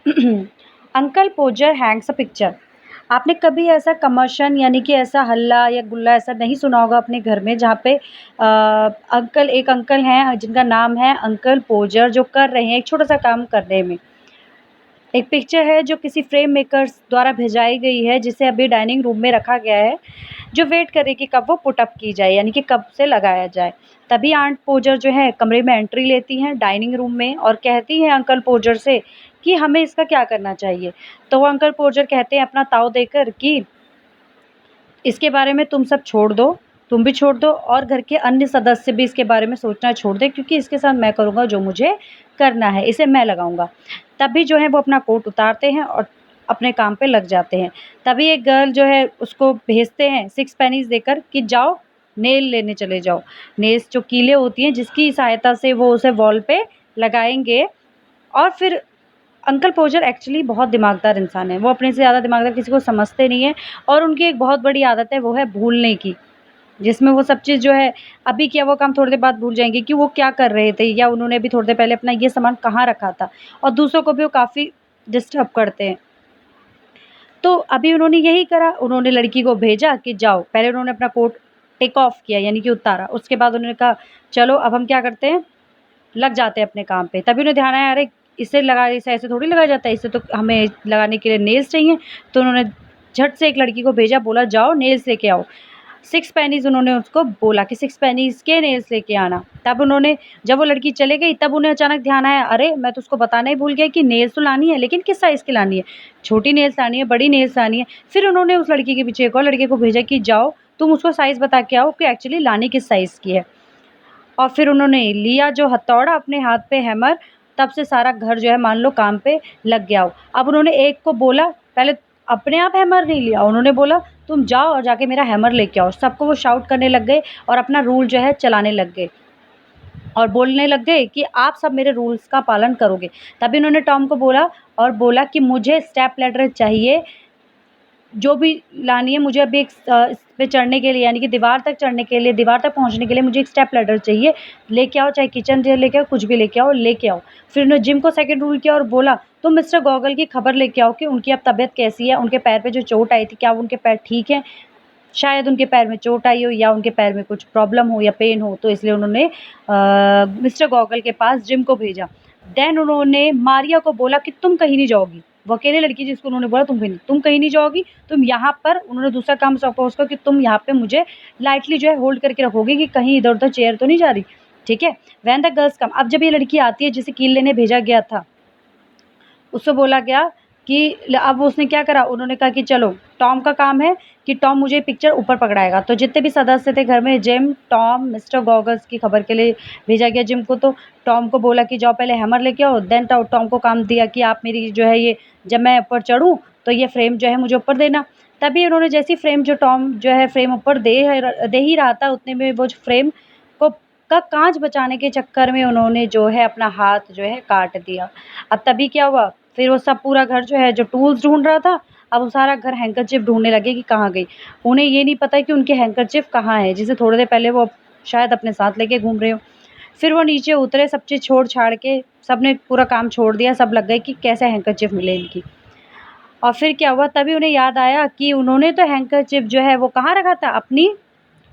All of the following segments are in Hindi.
Uncle पोजर Hanks a picture. आपने कभी ऐसा कमर्शियल यानी कि ऐसा हल्ला या गुल्ला ऐसा नहीं सुना होगा अपने घर में जहाँ पे एक अंकल हैं जिनका नाम है अंकल पोजर, जो कर रहे हैं एक छोटा-सा काम करने में। एक पिक्चर है जो किसी फ्रेम मेकर्स द्वारा भेजाई गई है, जिसे अभी डाइनिंग रूम में रखा गया है, जो वेट कर रही है कि कब वो पुट अप की जाए, यानी कि कब से लगाया जाए। तभी आंट पोजर जो है कमरे में एंट्री लेती हैं डाइनिंग रूम में और कहती हैं अंकल पोजर से कि हमें इसका क्या करना चाहिए। तो वो अंकल पोजर कहते हैं अपना ताव देकर कि इसके बारे में तुम सब छोड़ दो, तुम भी छोड़ दो और घर के अन्य सदस्य भी इसके बारे में सोचना छोड़ दें, क्योंकि इसके साथ मैं करूँगा जो मुझे करना है, इसे मैं लगाऊँगा। तभी जो है वो अपना कोट उतारते हैं और अपने काम पे लग जाते हैं। तभी एक गर्ल जो है उसको भेजते हैं 6 पेनीज़ देकर कि जाओ नेल लेने चले जाओ। नेल्स जो कीलें होती हैं जिसकी सहायता से वो उसे वॉल पे लगाएँगे। और फिर अंकल पोजर एक्चुअली बहुत दिमागदार इंसान है, वो अपने से ज़्यादा दिमागदार किसी को समझते नहीं हैं और उनकी एक बहुत बड़ी आदत है वो है भूलने की, जिसमें वो सब चीज़ जो है अभी किया वो काम थोड़ी देर बाद भूल जाएँगे कि वो क्या कर रहे थे या उन्होंने अभी थोड़ी देर पहले अपना ये सामान कहाँ रखा था, और दूसरों को भी वो काफ़ी डिस्टर्ब करते हैं। तो अभी उन्होंने यही करा, उन्होंने लड़की को भेजा कि जाओ, पहले उन्होंने अपना कोट टेक ऑफ किया यानी कि उतारा, उसके बाद उन्होंने कहा चलो अब हम क्या करते हैं, लग जाते हैं अपने काम पे। तभी उन्हें ध्यान आया, अरे इसे ऐसे थोड़ी लगाया जाता है, इसे तो हमें लगाने के लिए नेल्स चाहिए। तो उन्होंने झट से एक लड़की को भेजा, बोला जाओ नेल्स लेके आओ। 6 पेनीज़ उन्होंने उसको बोला कि 6 पेनीज़ के नेल्स लेके आना। तब उन्होंने, जब वो लड़की चली गई तब उन्हें अचानक ध्यान आया, अरे मैं तो उसको बताना ही भूल गया कि नेल्स तो लानी है, लेकिन किस साइज़ की लानी है? छोटी नेल्स लानी है, बड़ी नेल्स लानी है? फिर उन्होंने उस लड़की के पीछे एक और लड़के को भेजा कि जाओ तुम उसको साइज़ बता के आओ कि एक्चुअली लानी किस साइज़ की है। और फिर उन्होंने लिया जो हथौड़ा अपने हाथ पे हैमर, तब से सारा घर जो है मान लो काम पे लग गया हो। अब उन्होंने एक को बोला, पहले अपने आप हैमर नहीं लिया, उन्होंने बोला तुम जाओ और जाके मेरा हैमर लेके आओ। सबको वो शाउट करने लग गए और अपना रूल जो है चलाने लग गए और बोलने लग गए कि आप सब मेरे रूल्स का पालन करोगे। तभी उन्होंने टॉम को बोला और बोला कि मुझे स्टेप लैडर चाहिए, जो भी लानी है मुझे अभी इस पे चढ़ने के लिए यानी कि दीवार तक चढ़ने के लिए, दीवार तक पहुँचने के लिए मुझे एक स्टेप लैडर चाहिए, लेके आओ, चाहे किचन से लेके आओ, कुछ भी लेके आओ, लेके आओ। फिर उन्होंने जिम को सेकंड रूल किया और बोला तुम मिस्टर गॉगल की खबर लेके आओ कि उनकी अब तबीयत कैसी है, उनके पैर पे जो चोट आई थी क्या उनके पैर ठीक हैं? शायद उनके पैर में चोट आई हो या उनके पैर में कुछ प्रॉब्लम हो या पेन हो, तो इसलिए उन्होंने मिस्टर गॉगल के पास जिम को भेजा। देन उन्होंने मारिया को बोला कि तुम कहीं नहीं जाओगी। वो अकेले लड़की जिसको उन्होंने बोला तुम कहीं नहीं जाओगी, तुम यहाँ पर, उन्होंने दूसरा काम सौंपा उसको कि तुम यहाँ पे मुझे लाइटली जो है होल्ड करके रखोगे कि कहीं इधर-उधर चेयर तो नहीं जा रही, ठीक है? व्हेन द गर्ल्स कम, अब जब ये लड़की आती है जिसे कील लेने भेजा गया था, उससे बोला गया कि अब उसने क्या करा, उन्होंने कहा कि चलो टॉम का काम है कि टॉम मुझे पिक्चर ऊपर पकड़ाएगा। तो जितने भी सदस्य थे घर में, जिम, टॉम, मिस्टर गॉगल्स की खबर के लिए भेजा गया जिम को। तो टॉम को बोला कि जाओ पहले हैमर लेके आओ। देन टॉम को काम दिया कि आप मेरी जो है ये, जब मैं ऊपर चढ़ूँ तो ये फ्रेम जो है मुझे ऊपर देना। तभी उन्होंने जैसी फ्रेम, जो टॉम जो है फ्रेम ऊपर दे ही रहा था, उतने में वो फ्रेम को का कांच बचाने के चक्कर में उन्होंने जो है अपना हाथ जो है काट दिया। अब तभी क्या हुआ, फिर वो सब पूरा घर जो है, जो टूल्स ढूँढ रहा था, अब वो सारा घर हैंकरचिफ ढूँढने लगे कि कहाँ गई। उन्हें ये नहीं पता कि उनकी हैंकरचिफ कहाँ है, जिसे थोड़ी देर पहले वो शायद अपने साथ लेके घूम रहे हो। फिर वो नीचे उतरे सब चीज़ छोड़-छाड़ के, सबने पूरा काम छोड़ दिया, सब लग गए कि कैसे हैंकरचिफ मिले इनकी। और फिर क्या हुआ, तभी उन्हें याद आया कि उन्होंने तो हैंकरचिफ जो है वो कहाँ रखा था, अपनी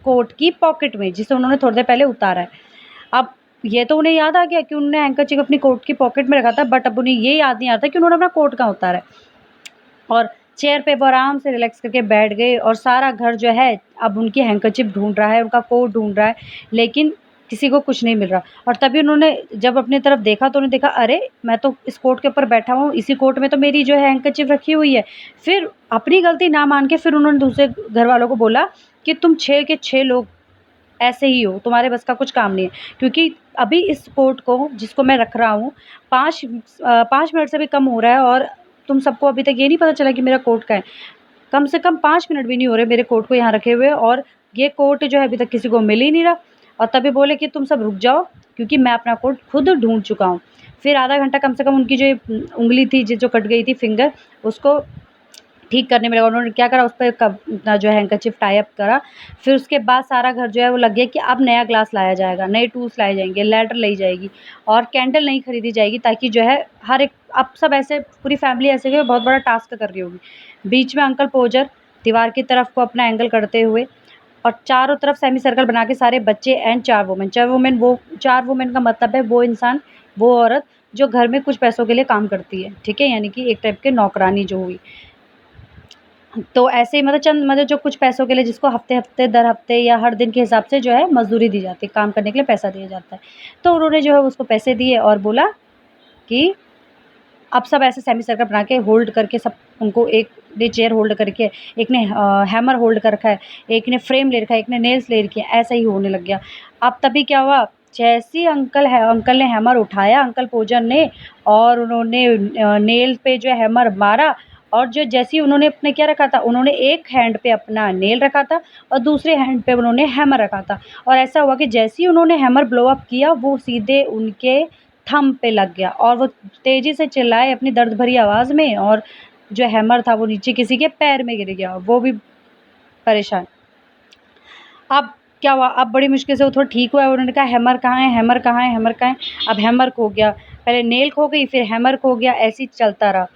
कोट की पॉकेट में, जिसे उन्होंने थोड़ी देर पहले उतारा है। अब ये तो उन्हें याद आ गया कि उन्होंने हैंकरचीफ अपनी कोट की पॉकेट में रखा था, बट अब उन्हें ये याद नहीं आता कि उन्होंने अपना कोट कहाँ उतारा है। और चेयर पे वो आराम से रिलैक्स करके बैठ गए और सारा घर जो है अब उनकी हैंकरचीफ ढूँढ रहा है, उनका कोट ढूँढ रहा है, लेकिन किसी को कुछ नहीं मिल रहा। और तभी उन्होंने जब अपनी तरफ देखा तो उन्होंने देखा, अरे! मैं तो इस कोट के ऊपर बैठा हूँ, इसी कोट में तो मेरी जो है हैंकरचीफ रखी हुई है। फिर अपनी गलती ना मान के फिर उन्होंने दूसरे घरवालों को बोला कि तुम 6 के 6 लोग ऐसे ही हो, तुम्हारे बस का कुछ काम नहीं है। क्योंकि अभी इस कोट को जिसको मैं रख रहा हूँ 5 मिनट से भी कम हो रहा है और तुम सबको अभी तक ये नहीं पता चला कि मेरा कोट कहाँ है। कम से कम 5 मिनट भी नहीं हो रहे मेरे कोट को यहाँ रखे हुए, और ये कोट जो है अभी तक किसी को मिल ही नहीं रहा। और तभी बोले कि तुम सब रुक जाओ, क्योंकि मैं अपना कोट खुद ढूँढ चुका हूँ। फिर आधा घंटा कम से कम उनकी जो ये उँगली थी जो कट गई थी, फिंगर, उसको ठीक करने में लगा। उन्होंने क्या करा, उस पे कप अपना जो है हैंकरचीफ टाई अप करा। फिर उसके बाद सारा घर जो है वो लग गया कि अब नया ग्लास लाया जाएगा, नए टूल्स लाए जाएँगे, लैडर लाई जाएगी और कैंडल नहीं खरीदी जाएगी, ताकि जो है हर एक अब सब ऐसे पूरी फैमिली ऐसे कि बहुत बड़ा टास्क कर रही होगी। बीच में अंकल पोज़र दीवार की तरफ को अपना एंगल करते हुए और चारों तरफ सेमी सर्कल बना के सारे बच्चे एंड 4 वुमेन। 4 वुमेन वो 4 वुमेन का मतलब है वो इंसान, वो औरत जो घर में कुछ पैसों के लिए काम करती है, ठीक है? यानी कि एक टाइप की नौकरानी जो हुई। तो ऐसे ही मतलब चंद मतलब जो कुछ पैसों के लिए जिसको हफ़्ते-हफ़्ते, दर हफ़्ते या हर दिन के हिसाब से जो है मज़दूरी दी जाती है, काम करने के लिए पैसा दिया जाता है। तो उन्होंने जो है उसको पैसे दिए और बोला कि अब सब ऐसे सेमी सर्कल बना के होल्ड करके सब उनको, एक ने चेयर होल्ड करके, एक ने हैमर होल्ड कर रखा है, एक ने फ्रेम ले रखा है, एक ने नेल्स ले रखी है, ऐसा ही होने लग गया। अब तभी क्या हुआ, जैसे ही अंकल ने हैमर उठाया, अंकल पोजन ने, और उन्होंने नेल पे जो है हैमर मारा, और जो जैसे ही उन्होंने अपने क्या रखा था, उन्होंने एक हैंड पे अपना नेल रखा था और दूसरे हैंड पे उन्होंने हैमर रखा था। और ऐसा हुआ कि जैसे ही उन्होंने हैमर ब्लो अप किया, वो सीधे उनके थंब पे लग गया और वो तेज़ी से चिल्लाए अपनी दर्द भरी आवाज़ में, और जो हैमर था वो नीचे किसी के पैर में गिर गया, वो भी परेशान। अब क्या हुआ, अब बड़ी मुश्किल से वो थोड़ा ठीक हुआ, उन्होंने कहा हैमर कहाँ है, हैमर कहाँ है, हैमर कहाँ है? अब हैमर खो गया, पहले नेल खो गई, फिर हैमर खो गया, ऐसे ही चलता रहा।